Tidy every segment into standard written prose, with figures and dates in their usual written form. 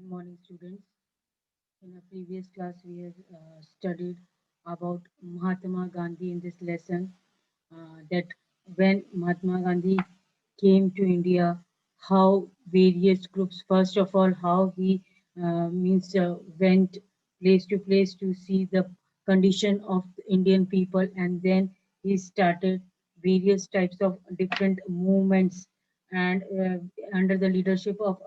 Good morning, students. In a previous class, we have studied about Mahatma Gandhi in this lesson. That when Mahatma Gandhi came to India, how various groups, first of all, how he went place to place to see the condition of the Indian people, and then he started various types of different movements. And under the leadership of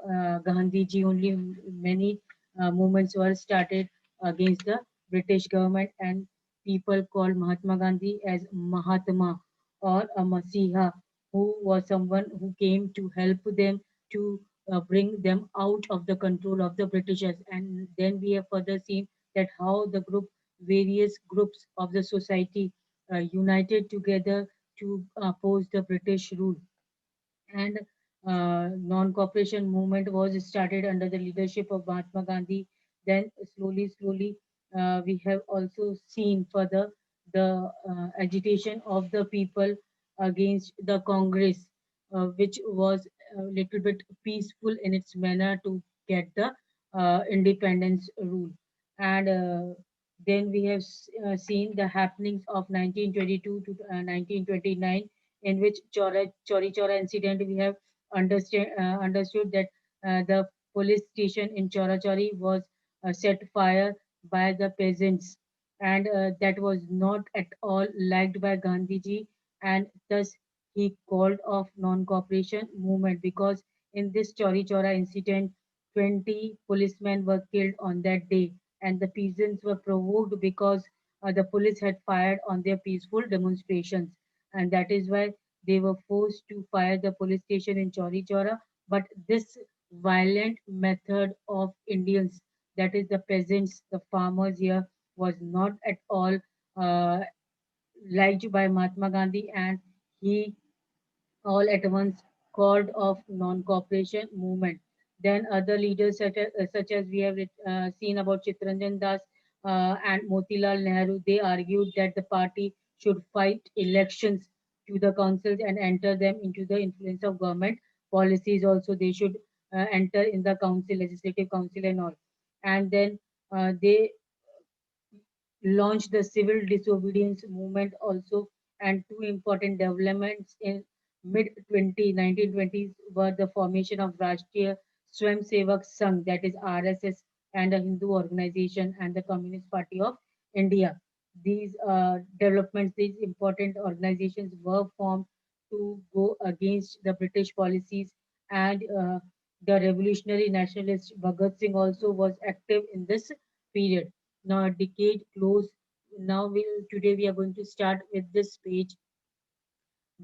Gandhi ji, only many movements were started against the British government, and people called Mahatma Gandhi as Mahatma or a Masiha, who was someone who came to help them to bring them out of the control of the Britishers. And then we have further seen that how the various groups of the society united together to oppose the British rule. And non-cooperation movement was started under the leadership of Mahatma Gandhi. Then slowly, we have also seen further the agitation of the people against the Congress, which was a little bit peaceful in its manner to get the independence rule. And then we have seen the happenings of 1922 to 1929, in which Chori Chora incident. We have understood that the police station in Chora Chori was set fire by the peasants, and that was not at all liked by Gandhiji, and thus he called off non-cooperation movement, because in this Chori Chora incident, 20 policemen were killed on that day, and the peasants were provoked because the police had fired on their peaceful demonstrations, and that is why they were forced to fire the police station in Chori Chora. But this violent method of Indians, that is the peasants, the farmers here, was not at all uh, liked by Mahatma Gandhi, and he all at once called off non-cooperation movement. Then other leaders such as we have seen about Chittaranjan Das and Motilal Nehru, they argued that the party should fight elections to the councils and enter them into the influence of government policies. Also, they should enter in the council, legislative council and all. And then they launched the civil disobedience movement also. And two important developments in mid 1920s were the formation of Rashtriya Swayamsevak Sangh, that is RSS, and a Hindu organization, and the Communist Party of India. These developments, these important organizations were formed to go against the British policies, and the revolutionary nationalist Bhagat Singh also was active in this period. Now a decade close. Now today we are going to start with this page,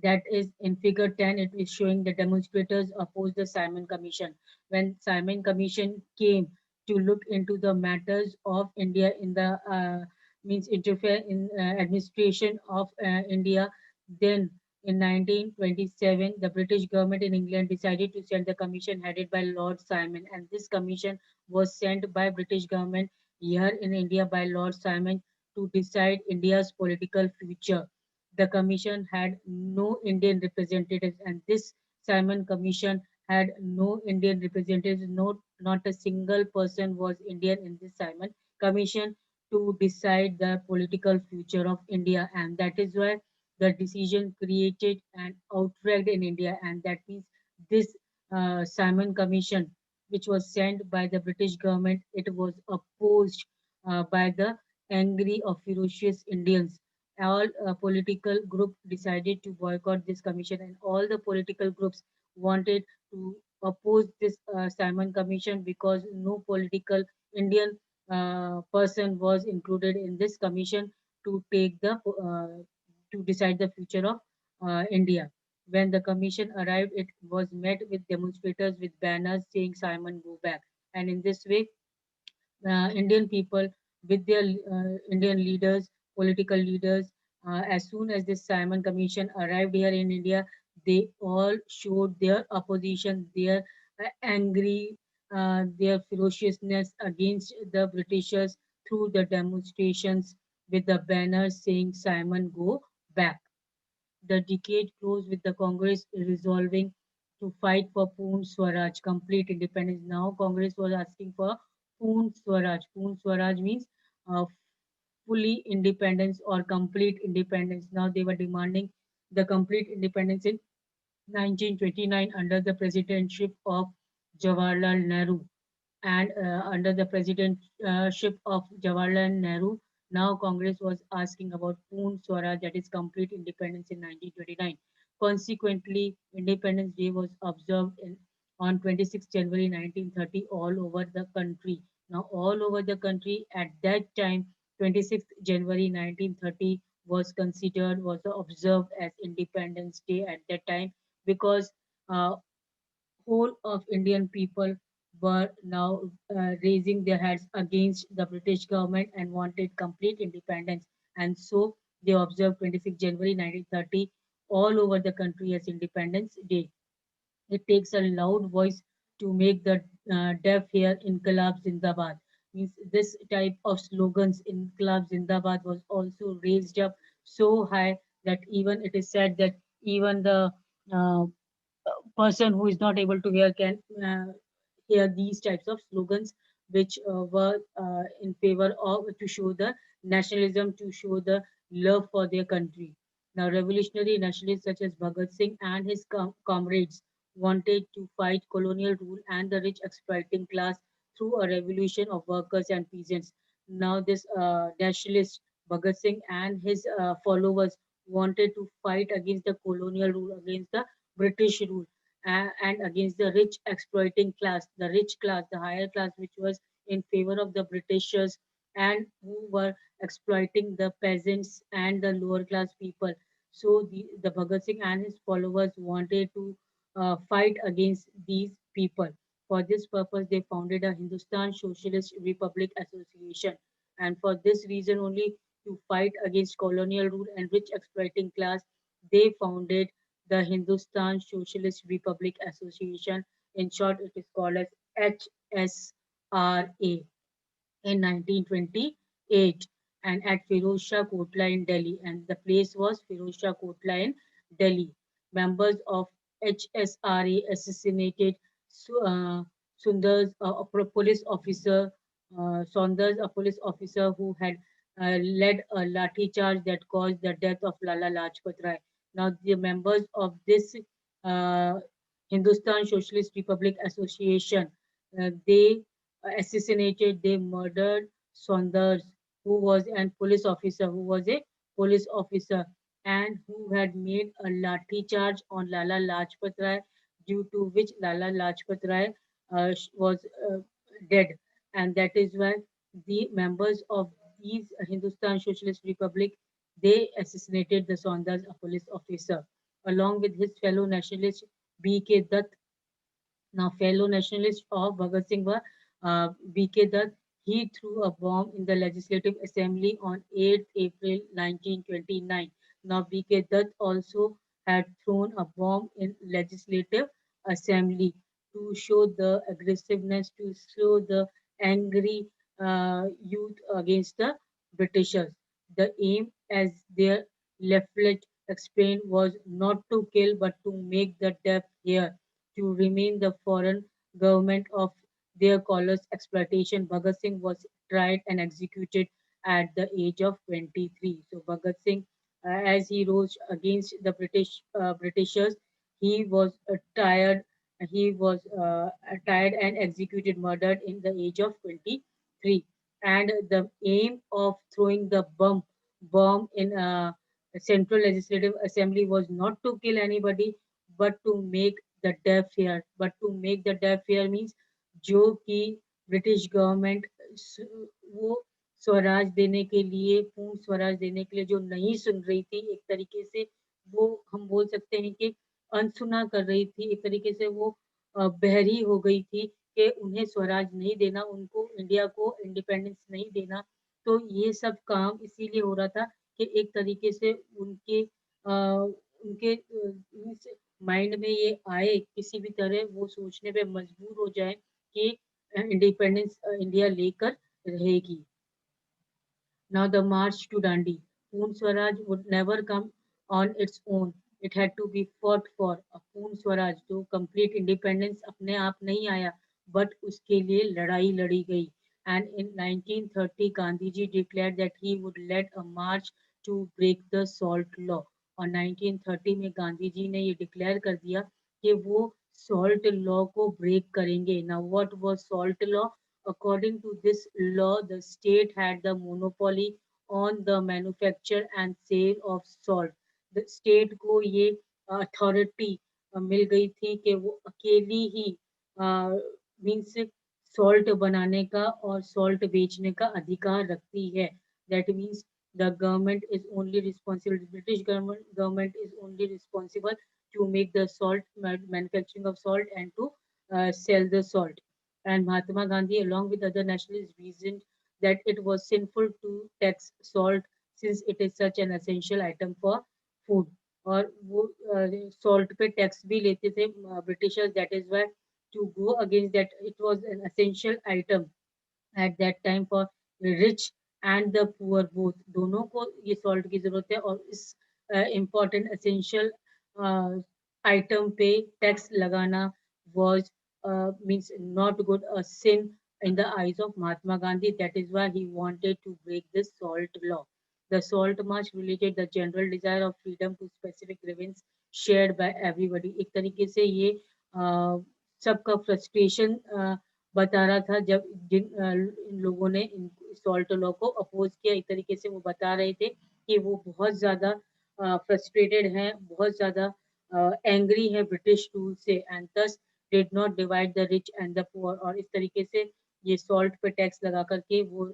that is in figure 10. It is showing the demonstrators opposed the Simon Commission. When Simon Commission came to look into the matters of India in the means interfere in administration of India, then in 1927 the British government in England decided to send the commission headed by Lord Simon, and this commission was sent by British government here in India by Lord Simon to decide India's political future. The commission had no Indian representatives, and this Simon Commission had no Indian representatives. No, not a single person was Indian in this Simon Commission to decide the political future of India, and that is why the decision created an outrage in India, and that means this Simon Commission, which was sent by the British government, it was opposed by the angry or ferocious Indians. All political group decided to boycott this commission, and all the political groups wanted to oppose this Simon Commission, because no political Indian person was included in this commission to take the to decide the future of India. When the commission arrived, it was met with demonstrators with banners saying Simon go back, and in this way Indian people with their Indian leaders, political leaders, as soon as this Simon Commission arrived here in India, they all showed their opposition, their angry, their ferociousness against the Britishers through the demonstrations with the banners saying Simon go back. The decade closed with the Congress resolving to fight for Poon Swaraj, complete independence. Now Congress was asking for Poon Swaraj. Poon Swaraj means uh, fully independence or complete independence. Now they were demanding the complete independence in 1929 under the presidency of Jawaharlal Nehru and under the presidency of Jawaharlal Nehru, now Congress was asking about Poon Swaraj, that is complete independence in 1929. Consequently, Independence Day was observed on 26 January 1930 all over the country. Now, all over the country at that time, 26th January 1930 was considered, was observed as Independence Day at that time because uh, whole of Indian people were now raising their heads against the British government and wanted complete independence. And so they observed 26 January 1930 all over the country as Independence Day. It takes a loud voice to make the deaf hear Inqilab Zindabad. Means this type of slogans, Inqilab Zindabad, was also raised up so high that even it is said that even the uh, person who is not able to hear can hear these types of slogans which were in favor of to show the nationalism, to show the love for their country. Now revolutionary nationalists such as Bhagat Singh and his comrades wanted to fight colonial rule and the rich exploiting class through a revolution of workers and peasants. Now this nationalist Bhagat Singh and his followers wanted to fight against the colonial rule, against the British rule, and against the rich exploiting class, the rich class, the higher class, which was in favor of the Britishers and who were exploiting the peasants and the lower class people. So the Bhagat Singh and his followers wanted to fight against these people. For this purpose, they founded a Hindustan Socialist Republic Association. And for this reason only, to fight against colonial rule and rich exploiting class, they founded the Hindustan Socialist Republic Association. In short, it is called as HSRA in 1928 and at Firozshah Kotla in Delhi. And the place was Firozshah Kotla in Delhi. Members of HSRA assassinated Sundars, a police officer, Saunders, a police officer who had led a lathi charge that caused the death of Lala Lajpat Rai. Now, the members of this uh, Hindustan Socialist Republic Association, they they murdered Saunders, who was a police officer, and who had made a lathi charge on Lala Lajpat Rai, due to which Lala Lajpat Rai was dead. And that is why the members of these Hindustan Socialist Republic, they assassinated the Saunders, a police officer, along with his fellow nationalist B.K. Dutt. Now, fellow nationalists of Bhagat Singh were B.K. Dutt. He threw a bomb in the Legislative Assembly on 8th April 1929. Now, B.K. Dutt also had thrown a bomb in Legislative Assembly to show the aggressiveness, to show the angry youth against the Britishers. The aim, as their leaflet explained, was not to kill but to make the deaf hear, to remain the foreign government of their callous exploitation. Bhagat Singh was tried and executed at the age of 23. So Bhagat Singh, as he rose against the Britishers, he was tired. He was tired and executed, murdered in the age of 23. And the aim of throwing the bomb in Central Legislative Assembly was not to kill anybody, but to make the deaf hear. But to make the deaf hear means जो कि British government वो स्वराज देने के लिए, पूर्ण स्वराज देने के लिए जो नहीं सुन रही थी, एक तरीके से वो हम बोल सकते हैं कि अनसुना कर रही थी, एक तरीके से वो बहरी हो गई थी कि उन्हें स्वराज नहीं देना, उनको इंडिया को इंडिपेंडेंस नहीं देना। तो ये सब काम इसीलिए हो रहा था कि एक तरीके से उनके माइंड में ये आए, किसी भी तरह वो सोचने पे मजबूर हो जाए कि इंडिपेंडेंस इंडिया लेकर रहेगी। Now the march to Dandi. Poon Swaraj would never come on its own. It had to be fought for a Purna Swaraj, जो कंप्लीट इंडिपेंडेंस अपने आप नहीं आया, बट उसके लिए लड़ाई लड़ी गई। And in 1930 Gandhi ji declared that he would lead a march to break the salt law. और 1930 में गांधी जी ने ये डिक्लेयर कर दिया कि वो सॉल्ट लॉ को ब्रेक करेंगे। Now what was salt law? According to this law, the state had the monopoly on the manufacture and sale of salt. The state को ये अथॉरिटी मिल गई थी कि वो अकेली ही मीन्स सॉल्ट बनाने का और सॉल्ट बेचने का अधिकार रखती है। That means the government is only responsible, the British government is only responsible to make the salt, manufacturing of salt, and to sell the salt. And Mahatma Gandhi, along with other nationalists, reasoned that it was sinful to tax salt since it is such an essential item for food. और वो salt पे tax भी लेते थे Britishers, that is why to go against that it was an essential item at that time for rich and the poor both, दोनों को ये salt की जरूरत है। और इस इम्पोर्टेंट एसेंशियल आइटम पे टैक्स लगाना was means not good, a sin in the eyes of Mahatma Gandhi. That is why he wanted to break this salt law. The salt march related the general desire of freedom to specific grievance shared by everybody. एक तरीके से ये सबका frustration बता रहा था जब इन लोगों ने इन सॉल्ट लॉ को अपोज किया। एक तरीके से वो बता रहे थे कि वो बहुत ज़्यादा फ्रस्ट्रेटेड हैं, बहुत ज़्यादा एंग्री है ब्रिटिश रूल से, एंड दस did not divide the rich and the poor. और इस तरीके से ये सॉल्ट पे टैक्स लगा करके वो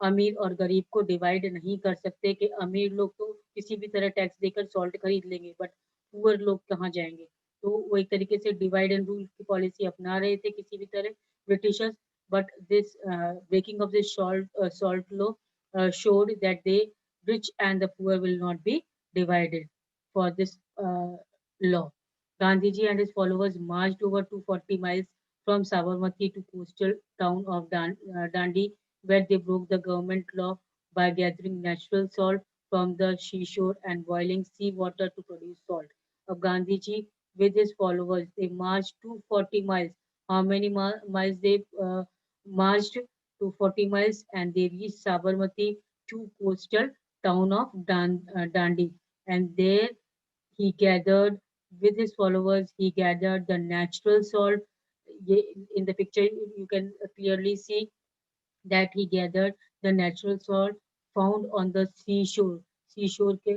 अमीर और गरीब को डिवाइड नहीं कर सकते कि अमीर लोग तो किसी भी तरह टैक्स देकर सॉल्ट खरीद लेंगे, बट पुअर लोग कहाँ जाएंगे। तो वो एक तरीके से डिवाइड एंड रूल की पॉलिसी अपना रहे थे किसी भी तरह Britishers. But this breaking of this salt law showed that they rich and the poor will not be divided for this law. Gandhiji and his followers marched over 240 miles from Sabarmati to coastal town of Dandi, where they broke the government law by gathering natural salt from the seashore and boiling sea water to produce salt. Of Gandhiji with his followers, they marched 240 miles. How many miles they marched? 240 miles, and they reached Sabarmati to coastal town of Dandi. And there he gathered with his followers, he gathered the natural salt. In the picture, you can clearly see that he gathered the natural salt found on the seashore. seashore के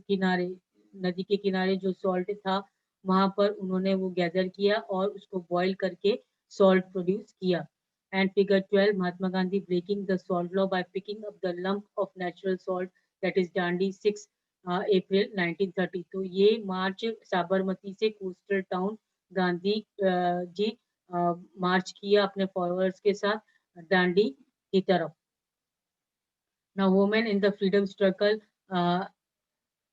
किनारे, नदी के किनारे जो salt था, वहां पर उन्होंने वो गैदर किया और उसको बॉईल करके सॉल्ट प्रोड्यूस किया। And figure 12, Mahatma Gandhi breaking the salt law by picking up the lump of natural salt, that is Dandi 6 April 1930। तो ये मार्च साबरमती से coastal town Gandhi ji march किया अपने फॉलोअर्स के साथ दांडी की तरफ। Now, women in the freedom struggle,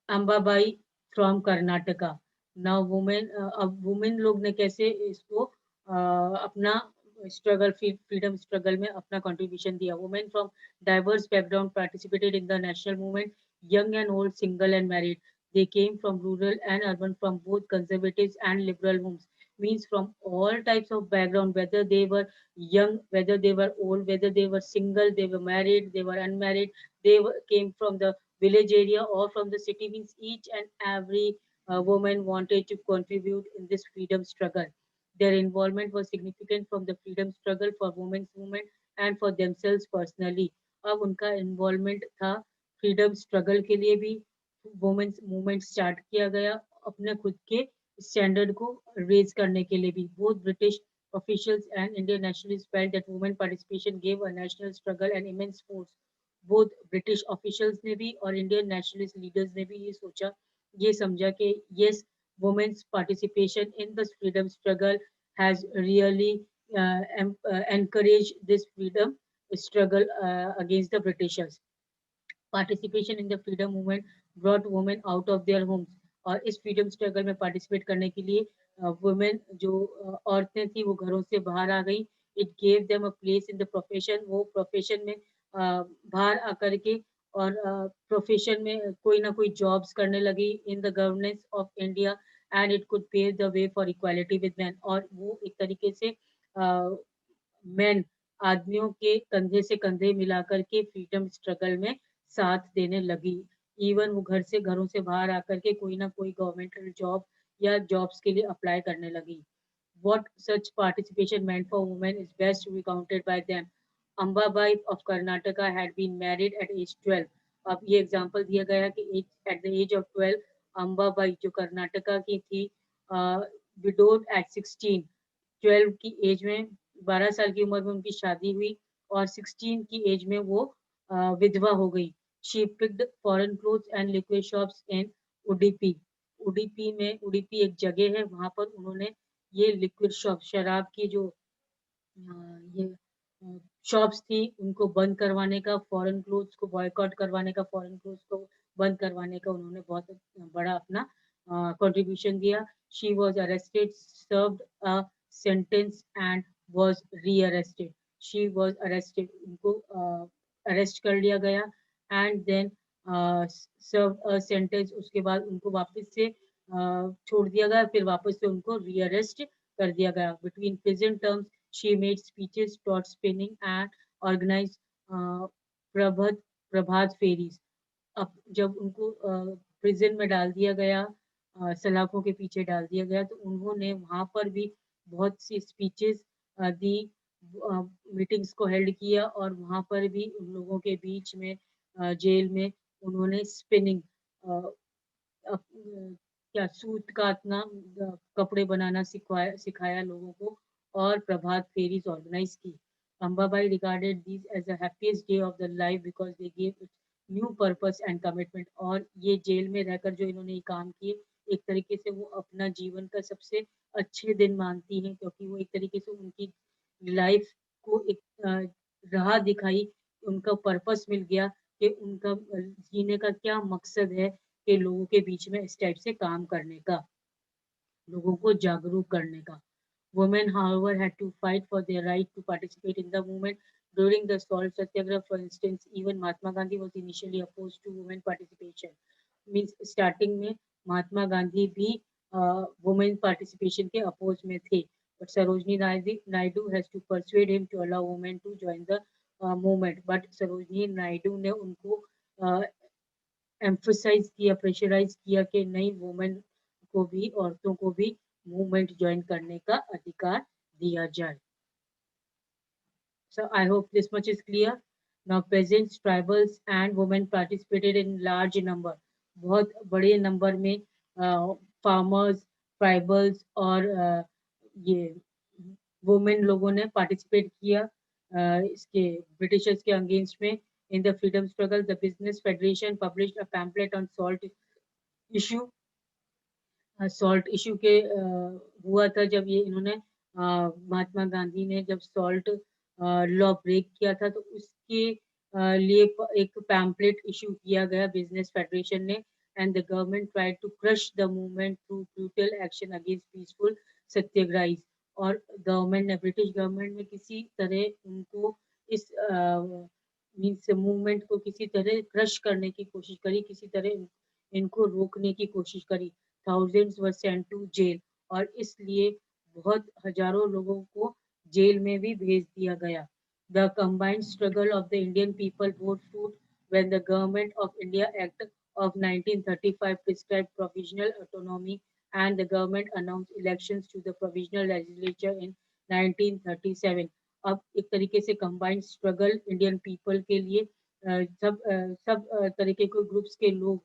Ambabai from Karnataka. Now women, अब वुमेन लोग ने कैसे इसको अपना स्ट्रगल, फ्रीडम स्ट्रगल में अपना कंट्रीब्यूशन दिया। Women from diverse background participated in the national movement, young and old, single and married. They came from rural and urban, from both conservatives and liberal homes, means from all types of background, whether they were young, whether they were old, whether they were single, they were married, they were unmarried, came from the village area or from the city, means each and every woman wanted to contribute in this freedom struggle. Their involvement was significant from the freedom struggle for women's movement and for themselves personally. अब उनका involvement था freedom struggle के लिए भी, women's movement start किया गया अपने खुद के स्टैंडर्ड को रेज करने के लिए भी। Both British officials and Indian nationalists felt that women participation gave a national struggle an immense force. Both British officials ने भी और इंडियन नेशनलिस्ट लीडर्स ने भी ये सोचा, ये समझा कि yes, women's participation in the freedom struggle has really encouraged this freedom struggle against the Britishers. Participation in the freedom movement brought women out of their homes. और इस फ्रीडम स्ट्रगल में पार्टिसिपेट करने के लिए वुमेन जो औरतें थी वो घरों से बाहर आ गई। It gave them a place in the profession, वो प्रोफेशन में बाहर आकर के और प्रोफेशन में कोई ना कोई जॉब्स करने लगी in the governance of India and it could pave the way for equality with man. और वो एक तरीके से मेन आदमियों के कंधे से कंधे मिलाकर के फ्रीडम स्ट्रगल में साथ देने लगी। इवन वो घरों से बाहर आकर के कोई ना कोई गवर्नमेंटल जॉब या जॉब्स के लिए अप्लाई करने लगी। What such participation meant for women is best recounted by them. Ambabai of Karnataka had been married at age 12. अब ये एग्जांपल दिया गया कि at the age of 12 Ambabai जो कर्नाटका की थी, विडोड एट 16। 12 की एज में, 12 साल की उम्र में उनकी शादी हुई और 16 की एज में वो विधवा हो गई। She picked foreign clothes and liquid shops इन उडुपी। उडुपी एक जगह है, वहां पर उन्होंने ये लिक्विड शॉप, शराब की जो ये शॉप्स थी, उनको बंद करवाने का, फॉरेन क्लोथ्स को बॉयकॉट करवाने का, फॉरेन क्लोथ्स को बंद करवाने का उन्होंने बहुत बड़ा अपना कंट्रीब्यूशन दिया। She was arrested, served a sentence and was rearrested. She was arrested, उनको अरेस्ट कर लिया गया and then serve a sentence, उसके बाद उनको वापस से छोड़ दिया गया, फिर वापस से उनको री-अरेस्ट कर दिया गया। Between prison terms she made speeches, taught spinning and organized Prabhat Prabhat pheris. अब जब उनको प्रिजन में डाल दिया गया, सलाखों के पीछे डाल दिया गया, तो उन्होंने वहां पर भी बहुत सी स्पीचेस दी, मीटिंग्स को हेल्ड किया और वहां पर भी उन लोगों के बीच में जेल में उन्होंने स्पिनिंग, क्या सूत काटना, कपड़े बनाना सिखाया लोगों को और प्रभात फेरीज ऑर्गेनाइज की। Ambabai regarded these as the happiest day of the life because they give new purpose and commitment. और ये जेल में रहकर जो इन्होंने ये काम किए, एक तरीके से वो अपना जीवन का सबसे अच्छे दिन मानती हैं, क्योंकि वो एक तरीके से उनकी लाइफ को एक राह दिखाई, उनका पर्पस मिल गया कि उनका जीने का क्या मकसद है, कि लोगों के बीच में इस टाइप से काम करने का, लोगों को जागरूक करने का। Women, however, had to fight for their right to participate in the movement. During the Salt Satyagraha, for instance, even Mahatma Gandhi was initially opposed to women participation. Means starting में महात्मा गांधी भी women participation के oppose में थे, but Sarojini Naidu has to persuade him to allow women to join the movement. But Sarojini Naidu ने उनको emphasise किया, pressurise किया कि नहीं, वुमेन को भी, औरतों को भी मूवमेंट ज्वाइन करने का अधिकार दिया जाए। So I hope this much is clear. Now peasants, tribals and women participated in large number. बहुत बड़े नंबर में फार्मर्स, ट्राइबल्स और ये वुमेन लोगों ने पार्टिसिपेट किया इसके ब्रिटिशर्स के अगेंस्ट में। इन the freedom struggle the business federation published a pamphlet on salt issue. Salt issue के हुआ था जब ये इन्होंने महात्मा गांधी ने जब सॉल्ट लॉ ब्रेक किया था, तो उसके लिए एक पैम्पलेट इशू किया गया बिजनेस फेडरेशन ने। And the government tried to crush the movement through brutal action against peaceful satyagrahis. और गवर्नमेंट ने, ब्रिटिश गवर्नमेंट ने किसी तरह उनको इस मीन्स मूवमेंट को किसी तरह क्रश करने की कोशिश करी, किसी तरह इनको रोकने की कोशिश करी। Thousands were sent to jail और इसलिए बहुत हजारों लोगों को जेल में भी भेज दिया गया। The combined struggle of the Indian people bore fruit when the Government of India Act of 1935 prescribed provisional autonomy and the government announced elections to the provisional legislature in 1937। अब एक तरीके से combined struggle इंडियन पीपल के लिए सब तरीके के groups के लोग,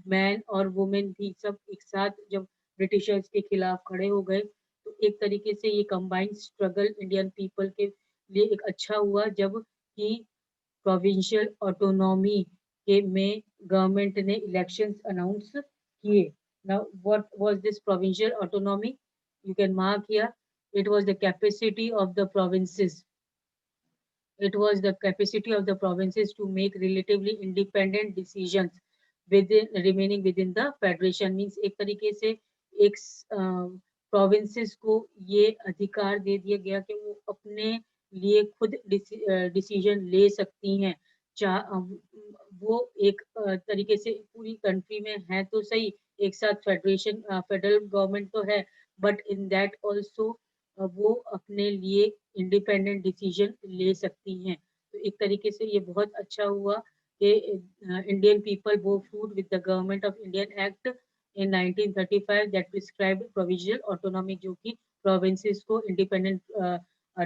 मैन और वुमेन भी सब एक साथ जब ब्रिटिशर्स के खिलाफ खड़े हो गए, तो एक तरीके से ये कंबाइंड स्ट्रगल इंडियन पीपल के लिए एक अच्छा हुआ, जब कि प्रोविंशियल ऑटोनॉमी के में गवर्नमेंट ने इलेक्शंस अनाउंस किए। Now what was this provincial autonomy? You can mark here, it was the capacity of the provinces, it was the capacity of the provinces to make relatively independent decisions within remaining within the federation। Means एक तरीके से एक provinces को ये अधिकार दे दिया गया कि वो अपने लिए खुद डिसीजन ले सकती हैं, वो एक तरीके से पूरी कंट्री में है तो सही, एक साथ फेडरल गवर्नमेंट तो है, बट इन दैट आल्सो वो अपने लिए इंडिपेंडेंट डिसीजन ले सकती हैं। तो एक तरीके से ये बहुत अच्छा हुआ कि इंडियन पीपल वो food with the government of Indian act in 1935 that prescribed provisional autonomy, जो कि प्रोविंसेस को इंडिपेंडेंट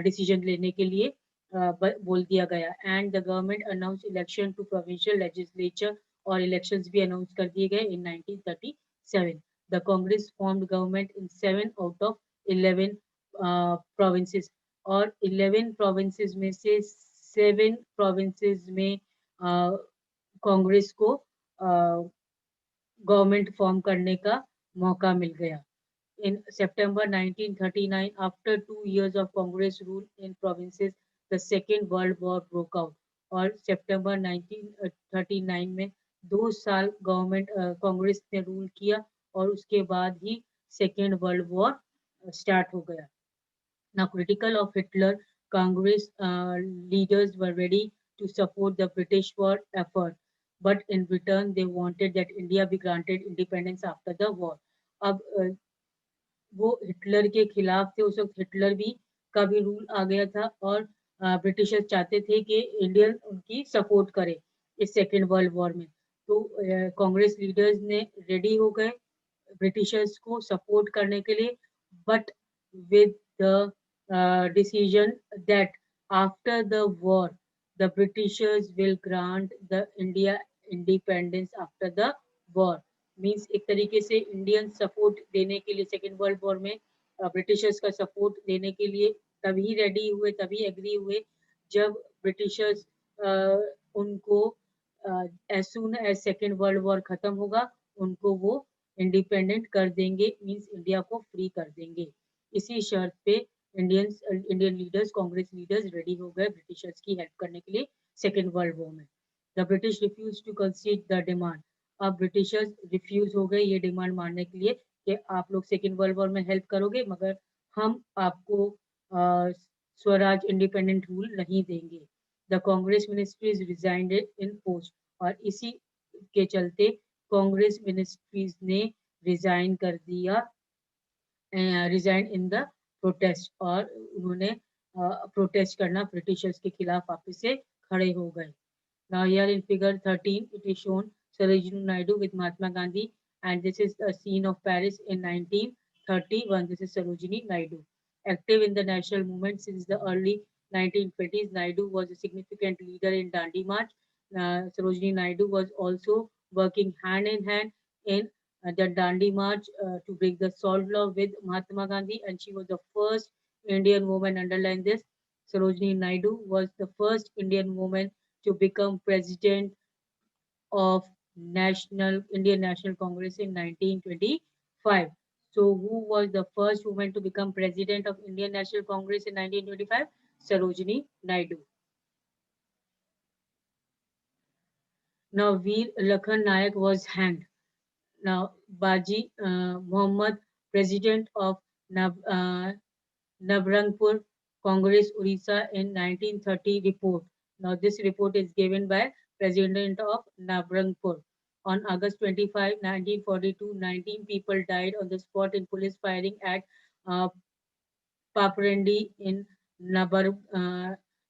डिसीजन लेने के लिए बोल दिया गया। And the government announce election to provincial legislature, और इलेक्शंस भी अनाउंस कर दिए गए in 1937। The Congress formed government in 7 out of 11 provinces, और 11 प्रोविंसेस में से 7 प्रोविंसेस में कांग्रेस को गवर्नमेंट फॉर्म करने का मौका मिल गया। In September 1939, after 2 years of Congress rule in provinces, the Second World War broke out. और सितंबर 1939 में 2 साल गवर्नमेंट कांग्रेस ने रूल किया, और उसके बाद ही सेकेंड वर्ल्ड वॉर स्टार्ट हो गया। Now, critical of Hitler, Congress leaders were ready to support the British war effort, but in return they wanted that India be granted independence after the war. अब वो Hitler के खिलाफ थे, उस वक्त Hitler भी का भी रूल आ गया था, और ब्रिटिशर्स चाहते थे कि इंडियन उनकी सपोर्ट करे इस सेकेंड वर्ल्ड वॉर में। तो कांग्रेस लीडर्स ने रेडी हो गए ब्रिटिशर्स को सपोर्ट करने के लिए, but with the decision that after the war, the Britishers will grant the India independence after the war. Means एक तरीके से इंडियन सपोर्ट देने के लिए सेकेंड वर्ल्ड वॉर में ब्रिटिशर्स का सपोर्ट देने के लिए तभी रेडी हुए, तभी एग्री हुए, जब ब्रिटिशर्स उनको as soon as Second World War खत्म होगा, उनको वो इंडिपेंडेंट कर देंगे, मीन्स इंडिया को फ्री कर देंगे। इसी शर्त पे Indian leaders, Congress leaders ready हो गए ब्रिटिशर्स की हेल्प करने के लिए सेकेंड वर्ल्ड वॉर में। The British refuse to concede the demand. अब ब्रिटिशर्स रिफ्यूज हो गए ये डिमांड मानने के लिए कि आप लोग सेकेंड वर्ल्ड वॉर में हेल्प करोगे, मगर हम आपको स्वराज इंडिपेंडेंट रूल नहीं देंगे। The Congress ministries resigned in protest, और इसी के चलते कांग्रेस मिनिस्ट्रीज ने रिजाइन कर दिया, रिजाइन इन द प्रोटेस्ट, और उन्होंने प्रोटेस्ट करना ब्रिटिशर्स के खिलाफ वापस से खड़े हो गए। Now here in figure 13, it is shown Sarojini Naidu with Mahatma Gandhi, and this is a scene of Paris in 1931. This is Sarojini Naidu. Active in the national movement since the early 1920s, Naidu was a significant leader in Dandi March. Sarojini Naidu was also working hand in hand in the Dandi March to break the salt law with Mahatma Gandhi, and she was the first Indian woman. Underline this: Sarojini Naidu was the first Indian woman to become president of Indian National Congress in 1925. So, who was the first woman to become president of Indian National Congress in 1925? Sarojini Naidu. Now, Veer Lakhan Nayak was hanged. Now, Baji Muhammad, president of Nabrangpur Congress, Orissa in 1930 report. Now, this report is given by President of Nabrangpur. On August 25, 1942, 19 people died on the spot in police firing at uh, Paparandi in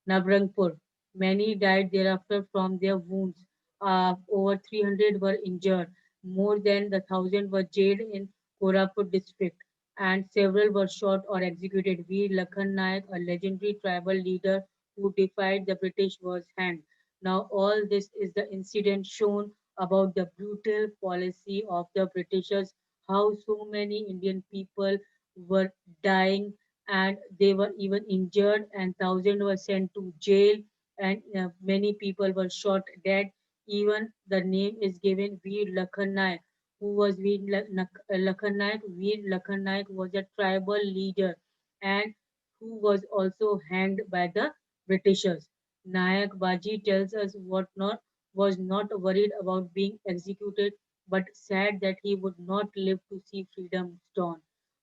Nabrangpur. Many died thereafter from their wounds. Over 300 were injured. More than 1,000 were jailed in Koraput district, and several were shot or executed. Veer Lakhan Nayak, a legendary tribal leader who defied the British, was hanged. Now, all this is the incident shown about the brutal policy of the Britishers, how so many Indian people were dying, and they were even injured, and thousands were sent to jail, and many people were shot dead. Even the name is given Veer Lakhan Nayak. Who was Lakhan Nayak? Veer Lakhan Nayak was a tribal leader, and who was also hanged by the Britishers. Nayak Baji tells us what not was not worried about being executed, but sad that he would not live to see freedom dawn.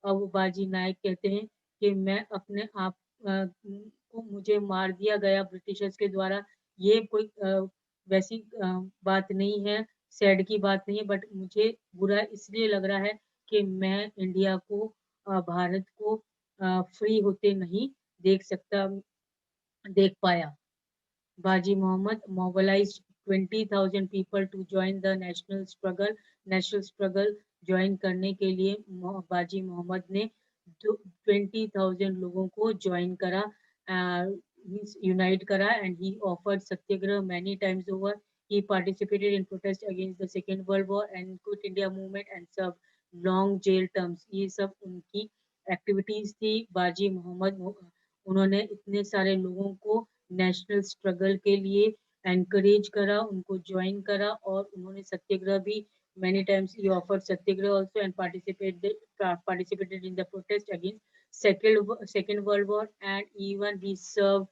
अब बाजी नायक कहते हैं कि मैं अपने आप को मुझे मार दिया गया ब्रिटिशर्स के द्वारा, ये कोई वैसी बात नहीं है, सैड की बात नहीं है, बट मुझे बुरा इसलिए लग रहा है कि मैं इंडिया को भारत को फ्री होते नहीं देख सकता देख पाया। Baji Mohammed mobilized 20,000 people to join the national struggle. National struggle join करने के लिए बाजी मोहम्मद ने 20,000 लोगों को ज्वाइन करा, यूनाइट करा, and he offered Satyagraha many times over. He participated in protest against the Second World War and Quit India movement and served long jail terms. ये सब उनकी एक्टिविटीज थी. बाजी मोहम्मद उन्होंने इतने सारे लोगों को नेशनल स्ट्रगल के लिए एनकरेज करा, उनको ज्वाइन करा, और उन्होंने सत्याग्रह भी many times he offered satyagraha also and participated in the protest against second world war, and even he served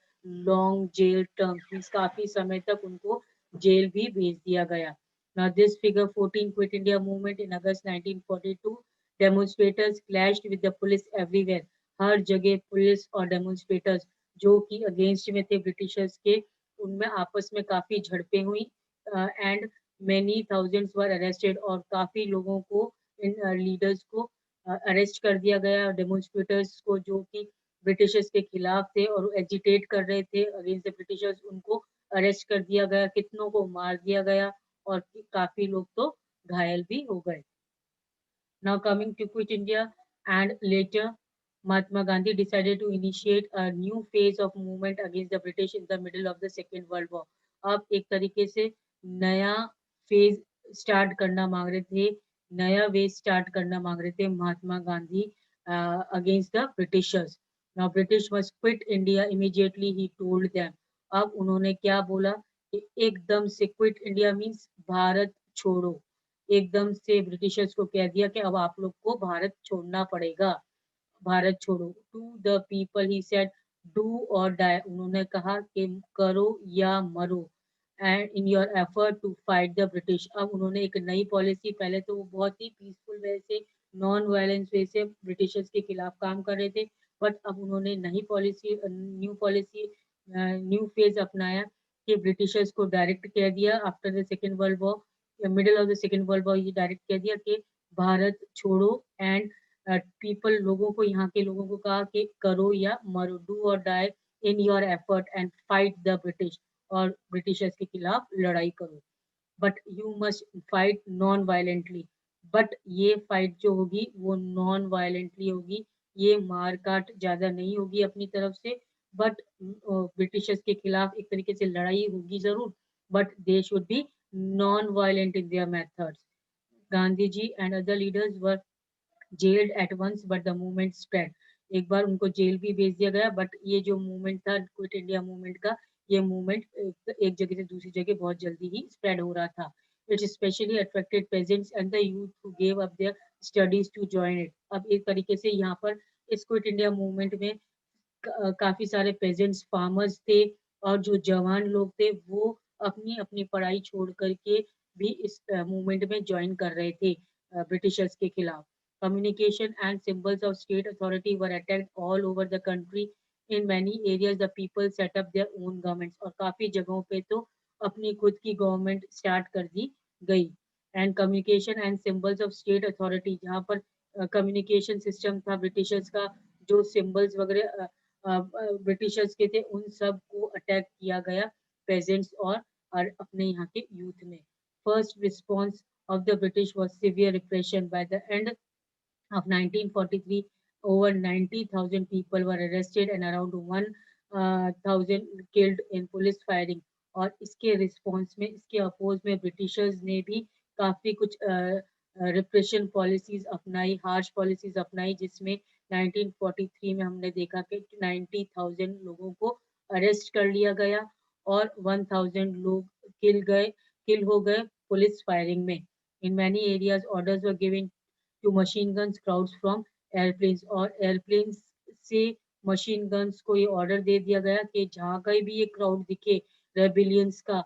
long jail terms. Means काफी समय तक उनको जेल भी भेज दिया गया. Now this figure 14 quit India movement in August 1942. Demonstrators clashed with the police everywhere. हर जगह police और डेमोन्स्ट्रेटर्स जो कि अगेंस्ट में थे ब्रिटिशर्स के, उनमें आपस में काफी झड़पें हुई, and many thousands were arrested, और काफी लोगों को, इन लीडर्स को अरेस्ट कर दिया गया. डेमोन्स्ट्रेटर्स को जो कि ब्रिटिशर्स के खिलाफ थे और एजिटेट कर रहे थे अगेंस्ट द ब्रिटिशर्स, उनको अरेस्ट कर दिया गया, कितनों को मार दिया गया, और काफी लोग तो घायल भी हो गए. Now coming to Quit India, and later Mahatma Gandhi decided to initiate a new phase of movement against the British in the middle of the Second World War. अब एक तरीके से नया फेज स्टार्ट करना मांग रहे थे, नया वे स्टार्ट करना मांग रहे थे Mahatma Gandhi against the Britishers. Now British must quit India immediately, he told them. अब उन्होंने क्या बोला कि एकदम से क्विट इंडिया मीन्स भारत छोड़ो. एकदम से ब्रिटिशर्स को कह दिया कि अब आप लोग को भारत छोड़ना पड़ेगा, भारत छोड़ो. To the people he said do और डाई. उन्होंने कहा कि करो या मरो, and in your effort to fight the British. अब उन्होंने एक नई पॉलिसी, पहले तो वो बहुत ही पीसफुल वे से, नॉन वायलेंस वे से ब्रिटिशर्स के खिलाफ काम कर रहे थे, बट अब उन्होंने नई पॉलिसी, न्यू फेज अपनाया कि ब्रिटिशर्स को डायरेक्ट कह दिया after the second World war, middle of the second World war, ये डायरेक्ट कह दिया कि भारत छोड़ो, एंड पीपल, लोगों को, यहाँ के लोगों को कहा कि करो या मरो, डू और die in your effort and fight the British, और ब्रिटिशर्स के खिलाफ लड़ाई करो, but you must fight non violently. But ये फाइट जो होगी वो नॉन वायलेंटली होगी, ये मार काट ज्यादा नहीं होगी अपनी तरफ से, बट ब्रिटिशर्स के खिलाफ एक तरीके से लड़ाई होगी जरूर, but they should be non violent in their methods. Gandhi ji and other leaders were jailed at once, but the movement spread. एक बार उनको जेल भी भेज दिया गया, बट ये जो मूवमेंट था क्विट इंडिया मूवमेंट का, ये मूवमेंट एक जगह से दूसरी जगह बहुत जल्दी ही स्प्रेड हो रहा था. It specially attracted peasants and the youth who gave up their studies to join it. अब एक तरीके से यहाँ पर इस क्विट इंडिया मूवमेंट में काफी सारे पेजेंट्स, फार्मर्स थे, और जो जवान लोग थे वो अपनी अपनी पढ़ाई छोड़ करके भी इस मूवमेंट में ज्वाइन कर रहे थे ब्रिटिशर्स के खिलाफ. Communication and symbols of state authority were attacked all over the country. In many areas, the people set up their own governments. और काफी जगहों पे तो अपनी खुद की गवर्नमेंट स्टार्ट कर दी गई. And communication and symbols of state authority, जहाँ पर कम्युनिकेशन सिस्टम था ब्रिटिशर्स का, जो सिंबल्स वगैरह ब्रिटिशर्स के थे, उन सब को अटैक किया गया पेजेंट्स और अपने यहाँ के यूथ में. First response of the British was severe repression. By the end of 1943, over 90,000 people were arrested and around 1,000 killed in police firing. और इसके रिस्पॉन्स में, इसके अपोज में ब्रिटिशर्स ने भी काफी कुछ रिप्रेशन पॉलिसीज अपनाई, हार्श पॉलिसीज अपनाई, जिसमें 1943 में हमने देखा कि 90,000 लोगों को अरेस्ट कर लिया गया और 1,000 लोग किल हो गए पुलिस फायरिंग में. In many areas, orders were given to machine guns crowds from airplanes, और एयरप्लेन्स से मशीन गन्स को ये ऑर्डर दे दिया गया कि जहाँ कहीं भी ये क्राउड दिखे रेबिलियंस का,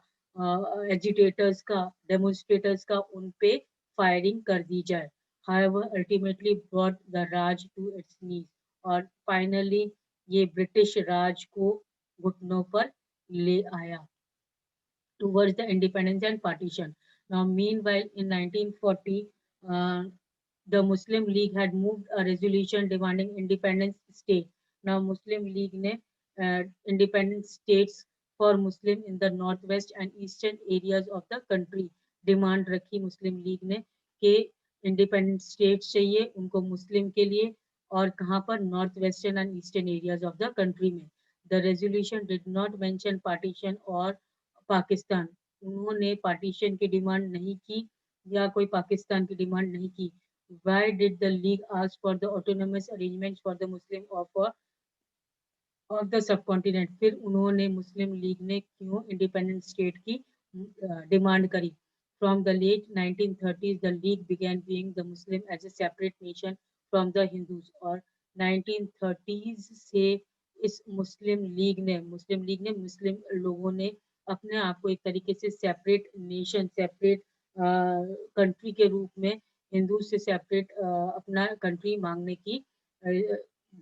एजिटेटर्स का, डेमोन्स्ट्रेटर्स का, उन पे फायरिंग कर दी जाए. However, ultimately brought the Raj to its knees, और फाइनली ये ब्रिटिश राज को घुटनों पर ले आया. towards the independence and partition. Now, meanwhile, in 1940, uh, the Muslim League had moved a resolution demanding independence state. Now, Muslim League ने independent states for Muslim in the northwest and eastern areas of the country demand रखी मुस्लिम लीग ने कि independent states चाहिए उनको मुस्लिम के लिए और कहाँ पर north western and eastern areas of the country में the resolution did not mention partition और पाकिस्तान उन्होंने पार्टीशन की डिमांड नहीं की या कोई पाकिस्तान की डिमांड नहीं की why did the league ask for the autonomous arrangements for the muslim of the subcontinent फिर उन्होंने मुस्लिम लीग ने क्यों इंडिपेंडेंट स्टेट की डिमांड करी from the late 1930s the league began viewing the muslim as a separate nation from the hindus और 1930s से इस मुस्लिम लीग ने मुस्लिम लोगों ने अपने आप को एक तरीके से सेपरेट नेशन सेपरेट कंट्री के रूप में हिंदू से सेपरेट अपना कंट्री मांगने की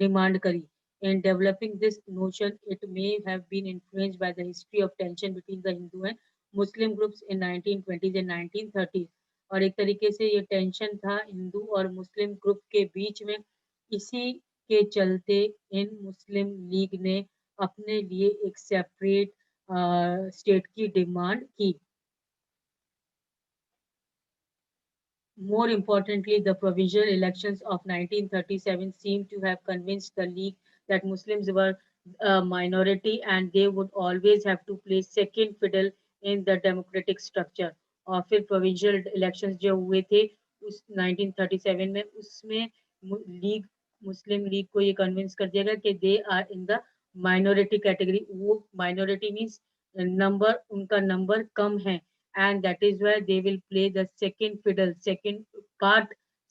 डिमांड करी in developing this notion, it may have been influenced by the history of tension between the Hindu and Muslim groups in 1920s and 1930s. और एक तरीके से ये टेंशन था हिंदू और मुस्लिम ग्रुप के बीच में इसी के चलते इन मुस्लिम लीग ने अपने लिए एक सेपरेट स्टेट की डिमांड की More importantly, the provincial elections of 1937 seem to have convinced the League that Muslims were a minority and they would always have to play second fiddle in the democratic structure. और फिर provincial elections जो हुए थे उस 1937 में उसमें league मुस्लिम league को ये कन्विंस कर दिया गया कि they are in the minority category वो माइनॉरिटी मीन्स नंबर उनका नंबर कम है and that is why they will play the second fiddle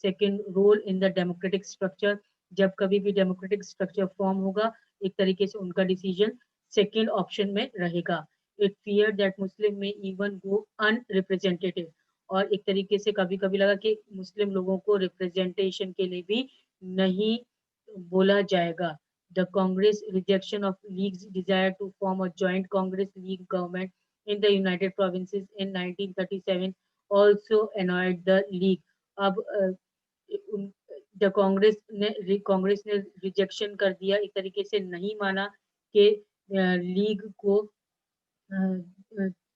second role in the democratic structure जब कभी भी democratic structure form होगा एक तरीके से उनका decision second option में रहेगा it feared that Muslim may even go unrepresentative और एक तरीके से कभी कभी लगा कि मुस्लिम लोगों को रिप्रेजेंटेशन के लिए भी नहीं बोला जाएगा the Congress rejection of League's desire to form a joint Congress League government in the United Provinces in 1937 also annoyed the League. अब द कांग्रेस ने रिजेक्शन कर दिया एक तरीके से नहीं माना कि लीग को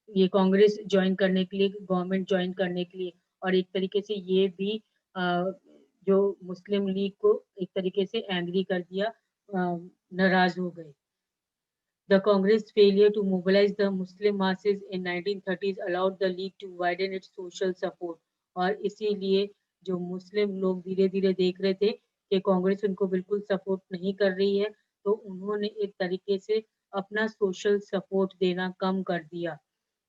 ये कांग्रेस ज्वाइन करने के लिए गवर्नमेंट ज्वाइन करने के लिए और एक तरीके से ये भी जो मुस्लिम लीग को एक तरीके से एंग्री कर दिया नाराज हो गए The Congress' failure to mobilize the Muslim masses in 1930s allowed the League to widen its social support. और इसीलिए जो मुस्लिम लोग धीरे धीरे देख रहे थे कि कांग्रेस उनको बिल्कुल सपोर्ट नहीं कर रही है तो उन्होंने एक तरीके से अपना सोशल सपोर्ट देना कम कर दिया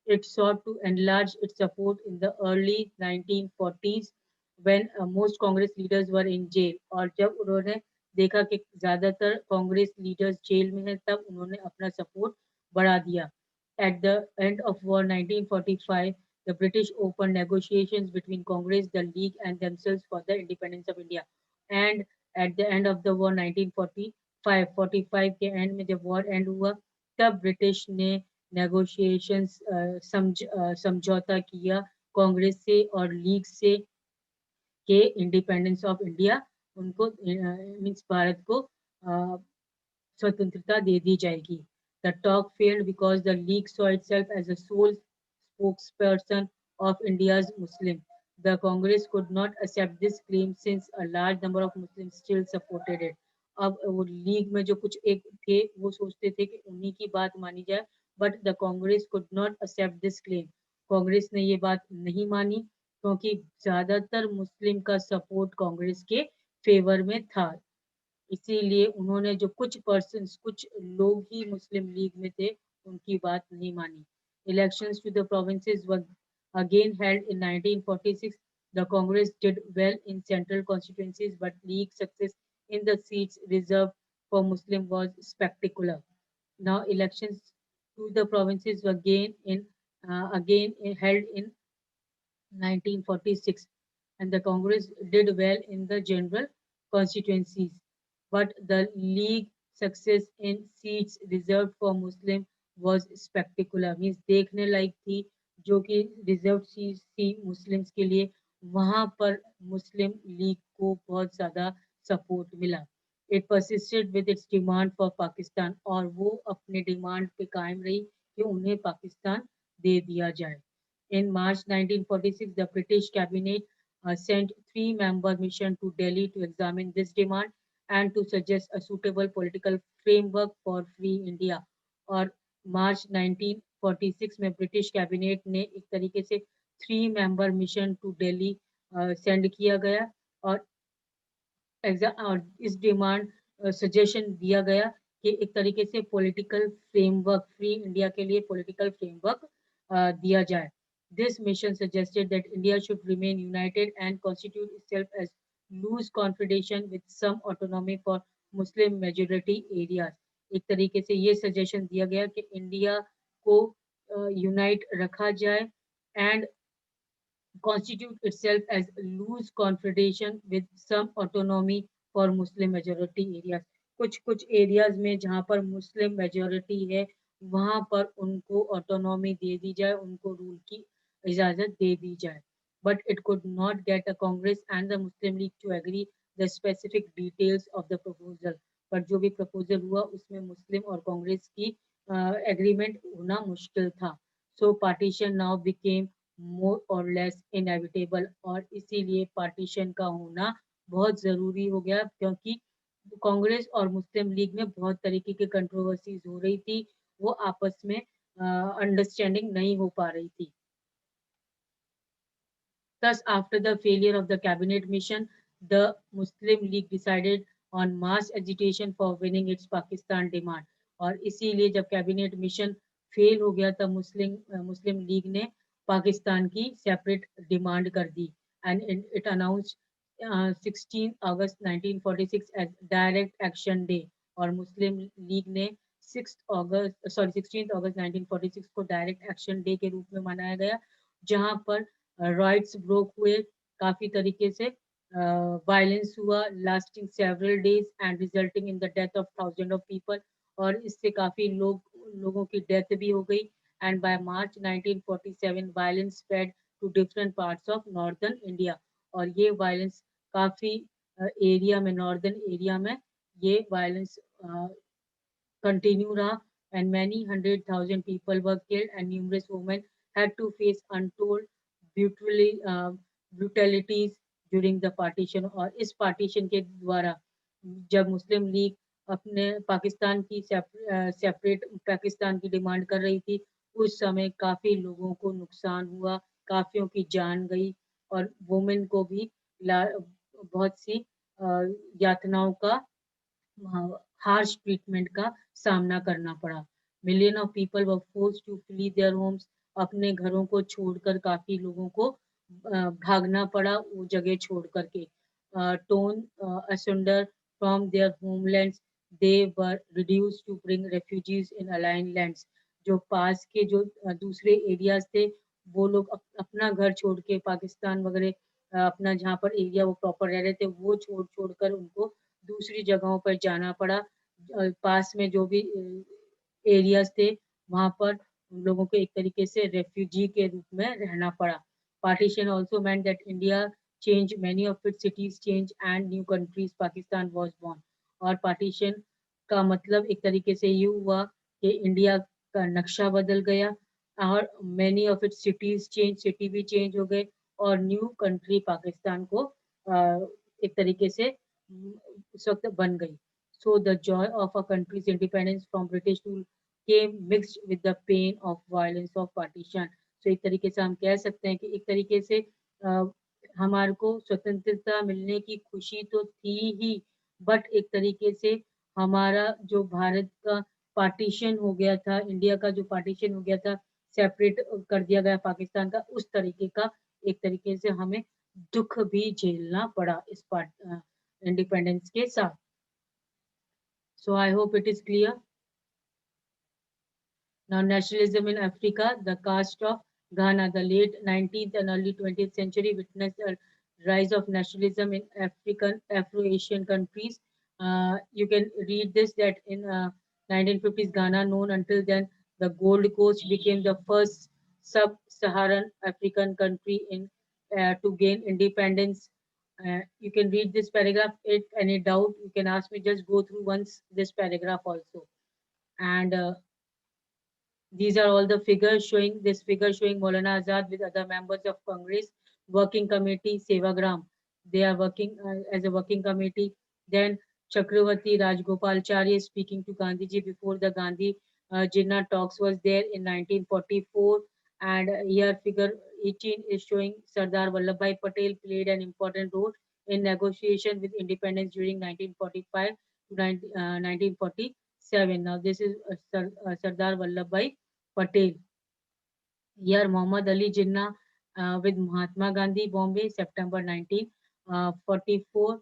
It sought to enlarge its support in the early 1940s when most Congress leaders were in jail. और जब उन्होंने देखा कि ज्यादातर कांग्रेस लीडर्स जेल में हैं तब उन्होंने अपना सपोर्ट बढ़ा दिया At the end of war 1945, the British opened negotiations between Congress, the League, and themselves for the independence of India. And at the end of the war 1945 के एंड में जब वॉर एंड हुआ तब British ने negotiations समझौता किया कांग्रेस से और लीग से के इंडिपेंडेंस ऑफ इंडिया उनको मींस भारत को स्वतंत्रता दे दी जाएगी The talk failed because the league saw itself as a sole spokesperson of India's Muslim. The Congress could not accept this claim since a large number of Muslims still supported it. अब वो league में जो कुछ एक थे वो सोचते थे कि उन्हीं की बात मानी जाए but the Congress could not accept this claim Congress ने ये बात नहीं मानी क्योंकि ज्यादातर मुस्लिम का सपोर्ट कांग्रेस के फेवर में था इसीलिए उन्होंने जो कुछ लोग ही मुस्लिम लीग में थे उनकी बात नहीं मानी elections to the provinces were again held in 1946 the congress did well in central constituencies but league success in the seats reserved for muslim was spectacular now elections to the provinces were held in 1946 and the Congress did well in the general constituencies, but the League success in seats reserved for Muslim was spectacular, means देखने लायक थी, जो कि reserve सी थी Muslims के लिए। वहां पर मुस्लिम league को बहुत ज्यादा सपोर्ट मिला। It persisted with its demand for Pakistan, और वो अपने डिमांड पे कायम रही कि उन्हें पाकिस्तान दे दिया जाए। In March 1946, the British cabinet sent three-member mission to Delhi to examine this demand and to suggest a suitable political framework for free India. और मार्च 1946 में ब्रिटिश कैबिनेट ने एक तरीके से three member mission to Delhi send किया गया, और और इस डिमांड सजेशन दिया गया कि एक तरीके से पॉलिटिकल फ्रेमवर्क, फ्री इंडिया के लिए पॉलिटिकल फ्रेमवर्क दिया जाए। This mission suggested that India should remain United and constitute itself as loose confederation with some autonomy for Muslim majority areas। एक तरीके से ये सजेशन दिया गया कि इंडिया को यूनाइट रखा जाए and constitute itself as a loose confederation with some autonomy for Muslim majority areas। कुछ कुछ एरियाज में जहाँ पर मुस्लिम मेजोरिटी है, वहाँ पर उनको ऑटोनॉमी दे दी जाए, उनको रूल की इजाजत दे दी जाए। But it could not get a Congress and the Muslim League to agree the specific details of the proposal. पर जो भी प्रपोजल हुआ उसमें मुस्लिम और कांग्रेस की एग्रीमेंट होना मुश्किल था। सो पार्टीशन नाउ बिकेम मोर और लेस इनएविटेबल, और इसीलिए पार्टीशन का होना बहुत ज़रूरी हो गया, क्योंकि कांग्रेस और मुस्लिम लीग में बहुत तरीके की कंट्रोवर्सीज हो रही थी, वो आपस में अंडरस्टैंडिंग नहीं हो पा रही थी। Thus, after the failure of the cabinet mission, the Muslim League decided on mass agitation for winning its Pakistan demand। और इसीलिए जब कैबिनेट मिशन फेल हो गया तब मुस्लिम लीग ने पाकिस्तान की सेपरेट डिमांड कर दी, and it announced 16 August 1946 as direct action day. और मुस्लिम लीग ने 16 अगस्त 1946 को डायरेक्ट एक्शन डे के रूप में मनाया गया, जहां पर राइट्स ब्रोक हुए, काफी तरीके से वायलेंस हुआ, lasting several days and resulting in the death of thousand of people. और इससे काफी लोगों की डेथ भी हो गई। And by March 1947 violence spread to different parts of northern India. और ये वायलेंस काफी एरिया में, नॉर्दर्न एरिया में ये violence continue raha, and many hundred thousand people were killed and numerous women had to face untold brutalities during the partition। और इस partition के द्वारा जब मुस्लिम लीग अपने पाकिस्तान की सेपरेट पाकिस्तान की डिमांड कर रही थी, उस समय काफी लोगों को नुकसान हुआ, काफियों की जान गई, और वुमेन को भी बहुत सी यातनाओं का, हार्श ट्रीटमेंट का सामना करना पड़ा। Million of people were forced to flee their homes. अपने घरों को छोड़कर काफी लोगों को भागना पड़ा वो जगह छोड़ करके। Torn asunder from their homelands, they were reduced to bring refugees in alien lands. जो पास के जो दूसरे एरियाज थे, वो लोग अपना घर छोड़ के पाकिस्तान वगैरह, अपना जहाँ पर एरिया वो प्रॉपर रह रहे थे, वो छोड़ छोड़ कर उनको दूसरी जगहों पर जाना पड़ा। पास में जो भी एरियाज थे, वहां पर उन लोगों को एक तरीके से रेफ्यूजी के रूप में रहना पड़ा। Partition also meant that India changed many of its cities change and new countries Pakistan was born। और पार्टीशन का मतलब एक तरीके से ये हुआ कि इंडिया का नक्शा बदल गया, और many of its cities change, city भी चेंज हो गए, और न्यू कंट्री पाकिस्तान को एक तरीके से उस वक्त बन गई। So the joy of a country's independence from British rule came mixed with the pain of violence of partition. So एक तरीके से हम कह सकते हैं कि एक तरीके से हमारे को स्वतंत्रता मिलने की खुशी तो थी ही, बट एक तरीके से हमारा जो भारत का पार्टीशन हो गया था, इंडिया का जो पार्टीशन हो गया था, सेपरेट कर दिया गया पाकिस्तान का, उस तरीके का एक तरीके से हमें दुख भी झेलना पड़ा इस इंडिपेंडेंस के साथ। So I hope it is clear. Now, nationalism in Africa, the caste of Ghana, the late 19th and early 20th century witnessed a rise of nationalism in Afro-Asian countries। You can read this that in 1950s Ghana, known until then The Gold Coast became the first sub-Saharan African country in to gain independence. You can read this paragraph. If any doubt, you can ask me. Just go through once this paragraph also. And these are all the figures showing this figure showing Maulana Azad with other members of Congress working committee Sevagram. They are working as a working committee. Then Chakravarti Rajgopalacharya speaking to Gandhiji before the Gandhi Jinnah talks was there in 1944. And here figure 18 is showing Sardar Vallabhbhai Patel played an important role in negotiation with independence during 1945 to 1947. Now this is Sardar Vallabhbhai Patel. Here, Muhammad Ali Jinnah with Mahatma Gandhi, Bombay, September 1944.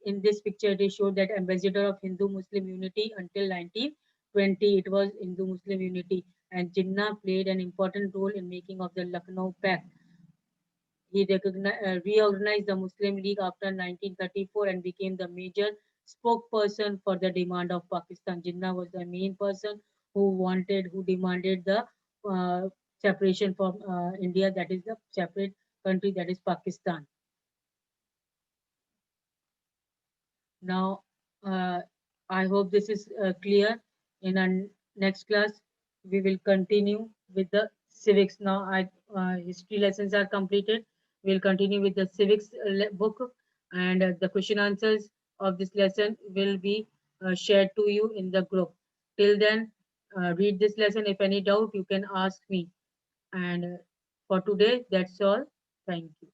In this picture, they showed that ambassador of Hindu-Muslim unity until 1920. It was Hindu-Muslim unity, and Jinnah played an important role in making of the Lucknow Pact. He reorganized the Muslim League after 1934 and became the major spokesperson for the demand of Pakistan. Jinnah was the main person who demanded the separation from India, that is the separate country, that is Pakistan. Now, I hope this is clear. In our next class, we will continue with the civics. Now, history lessons are completed. We'll continue with the civics book, and the question answers of this lesson will be shared to you in the group. Till then, read this lesson. If any doubt, you can ask me. And for today, that's all. Thank you.